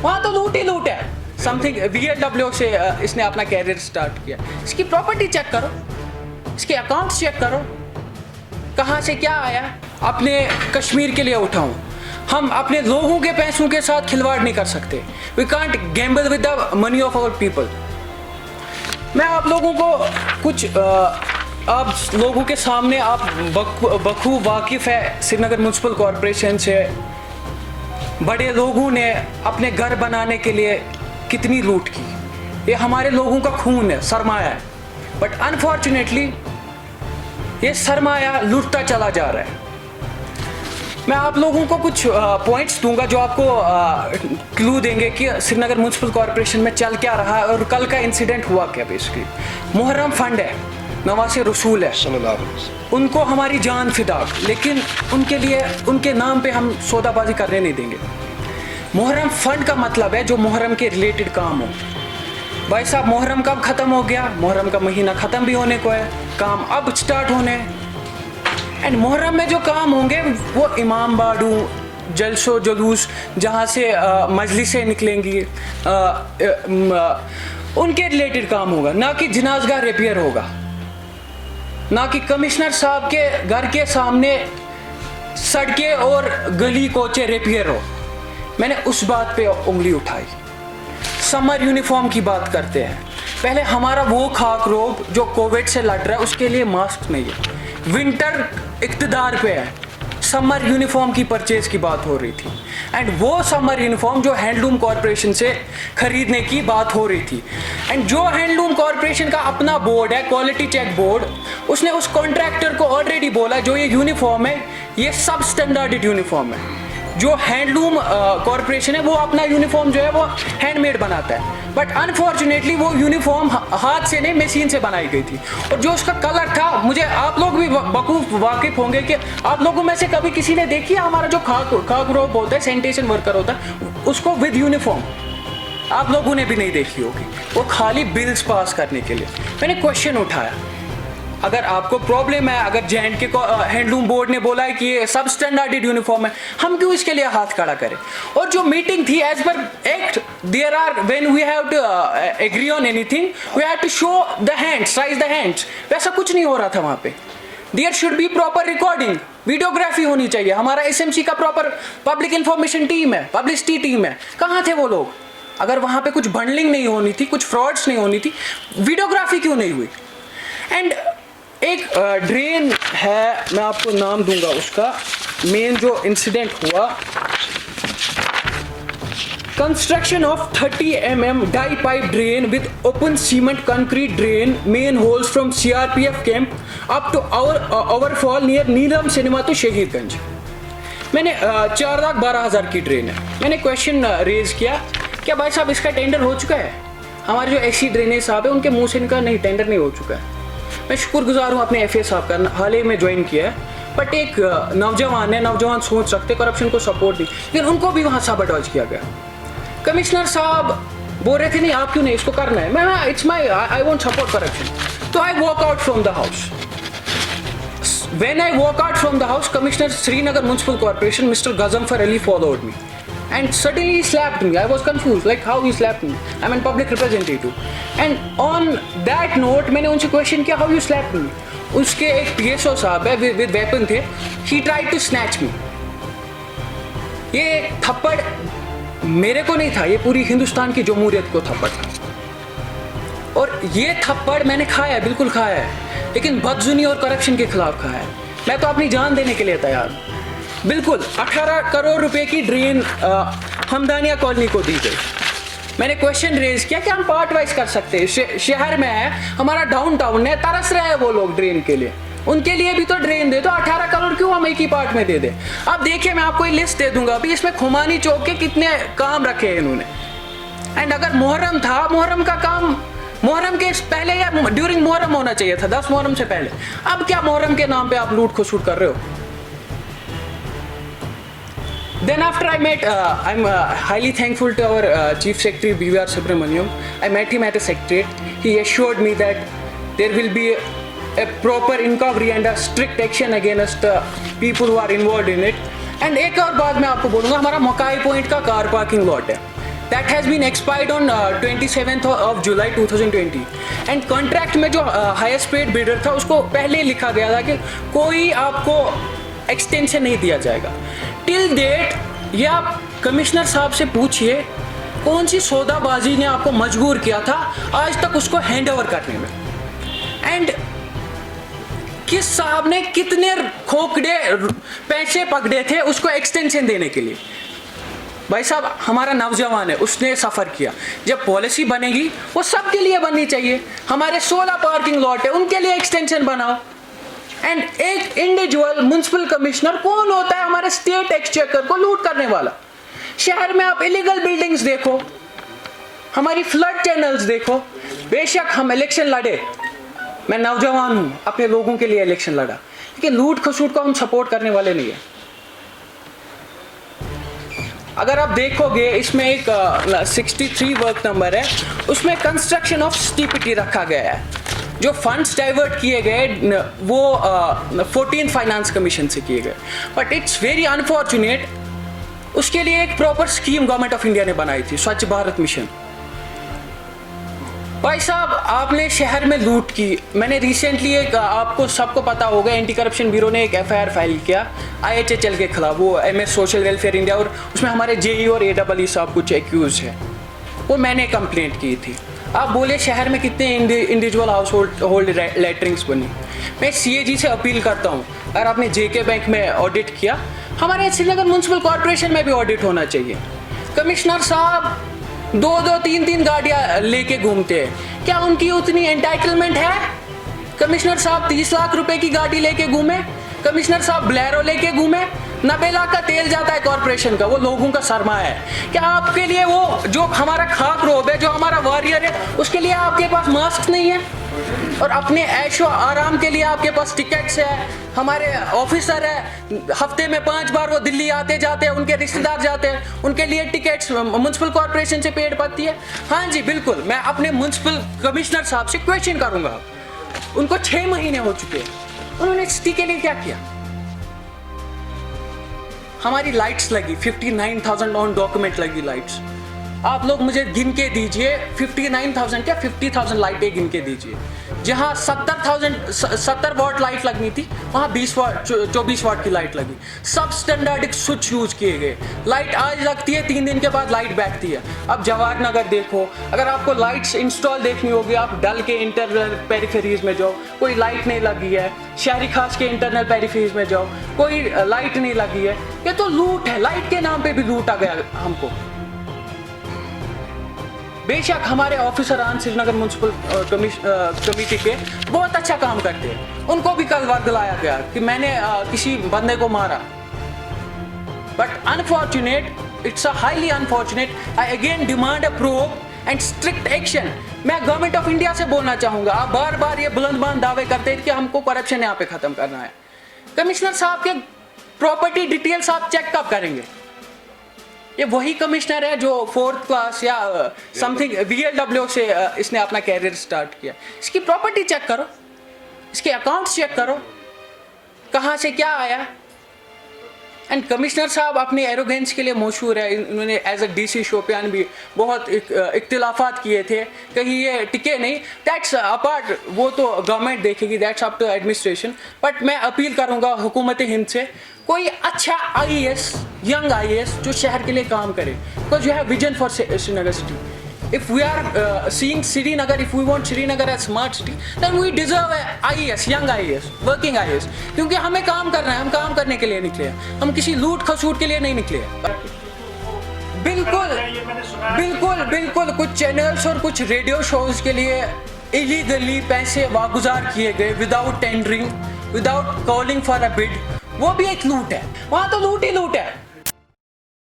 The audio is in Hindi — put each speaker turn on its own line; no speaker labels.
वहाँ तो लूट ही लूट है। समथिंग VLW से इसने अपना कैरियर स्टार्ट किया। इसकी प्रॉपर्टी चेक करो, इसके अकाउंट्स चेक करो, कहाँ से क्या आया। अपने कश्मीर के लिए उठाऊं, हम अपने लोगों के पैसों के साथ खिलवाड़ नहीं कर सकते। We can't gamble with the money of our people. मैं आप लोगों को कुछ आप लोगों के सामने आप बखूब वाकिफ है श्रीनगर म्यूनसिपल कॉरपोरेशन से। बड़े लोगों ने अपने घर बनाने के लिए कितनी लूट की। ये हमारे लोगों का खून है, सरमाया है, बट अनफॉर्चुनेटली ये सरमाया लूटता चला जा रहा है। मैं आप लोगों को कुछ पॉइंट्स दूंगा जो आपको क्लू देंगे कि श्रीनगर म्यूनसिपल कॉरपोरेशन में चल क्या रहा है और कल का इंसिडेंट हुआ क्या। बेसिकली मुहर्रम फंड है, नवासे रसूल है, उनको हमारी जान फिदा, लेकिन उनके लिए उनके नाम पे हम सौदाबाजी करने नहीं देंगे। मुहर्रम फंड का मतलब है जो मुहर्रम के रिलेटेड काम हो। भाई साहब, मुहर्रम कब ख़त्म हो गया? मुहर्रम का महीना ख़त्म भी होने को है, काम अब स्टार्ट होने हैं। एंड मुहर्रम में जो काम होंगे वो इमाम बाड़ू, जलसो जुलूस, जहाँ से मजलिसें निकलेंगी, उनके रिलेटेड काम होगा, ना कि जनाजगाह रिपेयर होगा, ना कि कमिश्नर साहब के घर के सामने सड़कें और गली कोचे रिपेयर हो। मैंने उस बात पे उंगली उठाई। समर यूनिफॉर्म की बात करते हैं, पहले हमारा वो खाक रोग जो कोविड से लड़ रहा है उसके लिए मास्क नहीं है। विंटर इक़्तिदार पे है, समर यूनिफॉर्म की परचेज की बात हो रही थी। एंड वो समर यूनिफॉर्म जो हैंडलूम कॉरपोरेशन से खरीदने की बात हो रही थी। एंड जो हैंडलूम कॉरपोरेशन का अपना बोर्ड है, क्वालिटी चेक बोर्ड, उसने उस कॉन्ट्रैक्टर को ऑलरेडी बोला जो ये यूनिफॉर्म है ये सब स्टैंडर्ड यूनिफॉर्म है। जो हैंडलूम कॉरपोरेशन है वो अपना यूनिफॉर्म जो है वो हैंडमेड बनाता है, बट अनफॉर्चुनेटली वो यूनिफॉर्म हाथ से नहीं मशीन से बनाई गई थी। और जो उसका कलर था, मुझे आप लोग भी बखूब वाकिफ होंगे कि आप लोगों में से कभी किसी ने देखी है हमारा जो खाक रोब होता है, सैनिटेशन वर्कर होता है, उसको विद यूनिफॉर्म? आप लोगों ने भी नहीं देखी होगी, वो खाली बिल्स पास करने के लिए। मैंने क्वेश्चन उठाया, अगर आपको प्रॉब्लम है, अगर JNK को हैंडलूम बोर्ड ने बोला है कि ये सब स्टैंडर्ड यूनिफॉर्म है, हम क्यों इसके लिए हाथ खड़ा करें? और जो मीटिंग थी as per act, there are when we have to agree on anything we have to show the hands, raise the hands. वैसा कुछ नहीं हो रहा था वहाँ पे। There should be proper recording, videography होनी चाहिए। हमारा SMC का प्रॉपर पब्लिक इंफॉर्मेशन टीम है, पब्लिसिटी टीम है, कहाँ थे वो लोग? अगर वहाँ पे कुछ बंडलिंग नहीं होनी थी, कुछ फ्रॉड्स नहीं होनी थी, वीडियोग्राफी क्यों नहीं हुई? एंड एक ड्रेन है, मैं आपको नाम दूंगा उसका, मेन जो इंसिडेंट हुआ, construction of 30 mm dia pipe drain with open cement concrete drain manholes from CRPF camp up to overfall near Neelam cinema to Shahidganj. मैंने 4,12,000 की ड्रेन है। मैंने क्वेश्चन रेज किया, क्या भाई साहब इसका टेंडर हो चुका है? हमारे जो ऐसी ड्रेनेज साहब है उनके मुंह से इनका नहीं, टेंडर नहीं हो चुका है। मैं शुक्रगुजार हूँ अपने FA साहब का, हाल ही में ज्वाइन किया है, बट एक नौजवान है, नौजवान सोच सकते, करप्शन को सपोर्ट दी, लेकिन उनको भी वहाँ साबोटाज किया गया। कमिश्नर साहब बोल रहे थे नहीं आप क्यों नहीं, इसको करना है। मैं it's my, I won't support corruption. तो I walk out from the house. When I walk out from the house, Commissioner Srinagar Municipal Corporation, Mr. Gazamfar Ali followed me. And suddenly he slapped me. I was confused, like how he slapped me. I'm a public representative. And on that note, मैंने उनसे question किया, how you slapped me? उसके एक PSO साहब है with weapon थे. He tried to snatch me. ये थप्पड़ मेरे को नहीं था, ये पूरी हिंदुस्तान की जमहूरियत को थप्पड़ था। और ये थप्पड़ मैंने खाया है, बिल्कुल खाया है, लेकिन बदजुनी और करप्शन के खिलाफ खाया है। मैं तो अपनी जान देने के लिए तैयार हूँ। बिल्कुल 18 करोड़ रुपए की ड्रेन हमदानिया कॉलोनी को दी गई। मैंने क्वेश्चन रेज किया कि हम पार्ट वाइज कर सकते हैं। शहर में है, हमारा डाउन टाउन है, तरस रहे हैं वो लोग ड्रेन के लिए, उनके लिए भी तो ड्रेन दे दो। 18 करोड़ क्यों हम एक ही पार्ट में दे दें? अब देखिए, मैं आपको ये लिस्ट दे दूंगा अभी, इसमें खुमानी चौक के कितने काम रखे हैं इन्होंने। एंड अगर मुहर्रम था, मुहर्रम का काम मुहर्रम के पहले या ड्यूरिंग मुहर्रम होना चाहिए था, 10 मुहर्रम से पहले। अब क्या मुहर्रम के नाम पे आप लूट खसूट कर रहे हो? Then after I met, I'm highly thankful to our Chief Secretary BVR Subramaniam. I met him at the Secretariat. He assured me that there will be a proper inquiry and a strict action against people who are involved in it. And एक और बात मैं आपको बोलूँगा, हमारा मकाई पॉइंट का कार पार्किंग लॉट है। that has been expired on 27th of July 2020 and contract में जो हाईएस्ट पेड बिल्डर था उसको पहले ही लिखा गया था कि कोई आपको एक्सटेंशन नहीं दिया जाएगा टिल डेट। ये आप कमिश्नर साहब से पूछिए कौन सी सौदाबाजी ने आपको मजबूर किया था आज तक उसको हैंड ओवर करने में, एंड किस साहब ने कितने खोखड़े पैसे पकड़े थे उसको एक्सटेंशन देने के लिए। भाई साहब हमारा नौजवान है, उसने सफ़र किया। जब पॉलिसी बनेगी वो सबके लिए बननी चाहिए। हमारे 16 पार्किंग लॉट है, उनके लिए एक्सटेंशन बनाओ। एंड एक इंडिविजुअल म्युनिसिपल कमिश्नर कौन होता है हमारे स्टेट एक्सचेकर को लूट करने वाला। शहर में आप इलीगल बिल्डिंग्स देखो, हमारी फ्लड चैनल्स देखो। बेशक हम इलेक्शन लड़े, मैं नौजवान हूँ, अपने लोगों के लिए इलेक्शन लड़ा, लेकिन लूट खसूट को हम सपोर्ट करने वाले नहीं है। अगर आप देखोगे इसमें एक 63 वर्क नंबर है, उसमें कंस्ट्रक्शन ऑफ स्टीपीटी रखा गया है। जो फंड्स डाइवर्ट किए गए वो 14 फाइनेंस कमीशन से किए गए, बट इट्स वेरी अनफॉर्चुनेट उसके लिए एक proper scheme government of India ने बनाई थी, स्वच्छ भारत मिशन। भाई साहब आपने शहर में लूट की। मैंने रिसेंटली एक, आपको सबको पता होगा, एंटी करप्शन ब्यूरो ने एक FIR फाइल किया IHHL के खिलाफ, वो MS सोशल वेलफेयर इंडिया, और उसमें हमारे JE और AEE साहब कुछ एक्यूज है। वो मैंने कंप्लेंट की थी। आप बोले शहर में कितने इंडिविजुअल हाउस होल्ड लेटरिंग्स बनी। मैं CAG से अपील करता हूँ, अगर आपने JK बैंक में ऑडिट किया, हमारे श्रीनगर म्यूनसिपल कॉरपोरेशन में भी ऑडिट होना चाहिए। कमिश्नर साहब 2-2, 3-3 गाड़ियां लेके घूमते हैं, क्या उनकी उतनी एंटाइटलमेंट है? कमिश्नर साहब 30 लाख रुपए की गाड़ी लेके घूमे, कमिश्नर साहब ब्लेरो लेके घूमे, 90 लाख का तेल जाता है कॉरपोरेशन का, वो लोगों का सरमाया है। क्या आपके लिए वो जो हमारा खाक रोब है, जो हमारा वॉरियर है, उसके लिए आपके पास मास्क नहीं है? और अपने ऐशो आराम के लिए आपके पास टिकट्स है। हमारे ऑफिसर है, हफ्ते में 5 बार वो दिल्ली आते जाते हैं, उनके रिश्तेदार जाते हैं, उनके लिए टिकट्स म्युनिसिपल कॉरपोरेशन से पेड पड़ती है। हाँ जी बिल्कुल, मैं अपने म्युनिसिपल कमिश्नर साहब से क्वेश्चन करूंगा। उनको 6 महीने हो चुके हैं, उन्होंने सिटी के लिए क्या किया? हमारी लाइट्स लगी 59,000 ऑन डॉक्यूमेंट लगी लाइट्स। आप लोग मुझे गिन के दीजिए, 59,000 क्या 50,000 लाइटें गिन के दीजिए। जहाँ 70 वाट लाइट लगनी थी वहाँ 24 वाट की लाइट लगी। सब स्टैंडर्ड स्विच यूज किए गए। लाइट आज लगती है, 3 दिन के बाद लाइट बैठती है। अब जवाहर नगर देखो, अगर आपको लाइट्स इंस्टॉल देखनी होगी आप डल के इंटरनल पेरिफेरीज में जाओ, कोई लाइट नहीं लगी है। शहरी खास के इंटरनल पेरिफेरीज में जाओ, कोई लाइट नहीं लगी है। ये तो लूट है, लाइट के नाम पे भी लूटा गया हमको। बेशक हमारे ऑफिसरान श्रीनगर म्युनिसिपल कमेटी के बहुत अच्छा काम करते हैं, उनको भी कल वर्ग लाया गया कि मैंने किसी बंदे को मारा, but unfortunate, it's a highly unfortunate. I again demand a proof and strict action. मैं गवर्नमेंट ऑफ इंडिया से बोलना चाहूंगा, आप बार बार ये बुलंदबान दावे करते हैं कि हमको करप्शन यहाँ पे खत्म करना है। कमिश्नर साहब के प्रॉपर्टी डिटेल्स आप चेक कब करेंगे? ये वही कमिश्नर है जो 4th क्लास या समथिंग VLW से इसने अपना कैरियर स्टार्ट किया। इसकी प्रॉपर्टी चेक करो, इसके अकाउंट्स चेक करो, कहाँ से क्या आया। एंड कमिश्नर साहब अपने एरोगेंस के लिए मशहूर है। इन्होंने एज अ DC शोपियान भी बहुत इख्तिलाफात किए थे, कहीं ये टिके नहीं। दैट्स अपार्ट, वो तो गवर्नमेंट देखेगी, that's up to administration. But मैं अपील करूँगा हुकूमत हिंद से, कोई अच्छा IAS, यंग IAS जो शहर के लिए काम करे, because you have vision for Srinagar city. If we are seeing Srinagar, if we want Srinagar as smart city, then we deserve a IAS, young IAS, working IAS, क्योंकि हमें काम करना है, हम काम करने के लिए निकले हैं, हम किसी लूट खसूट के लिए नहीं निकले हैं। बिल्कुल बिल्कुल बिल्कुल, कुछ चैनल्स और कुछ रेडियो शोज के लिए इलीगली पैसे वागुजार किए गए without tendering, without calling for a bid, वो भी एक लूट है। वहाँ तो लूट ही लूट है।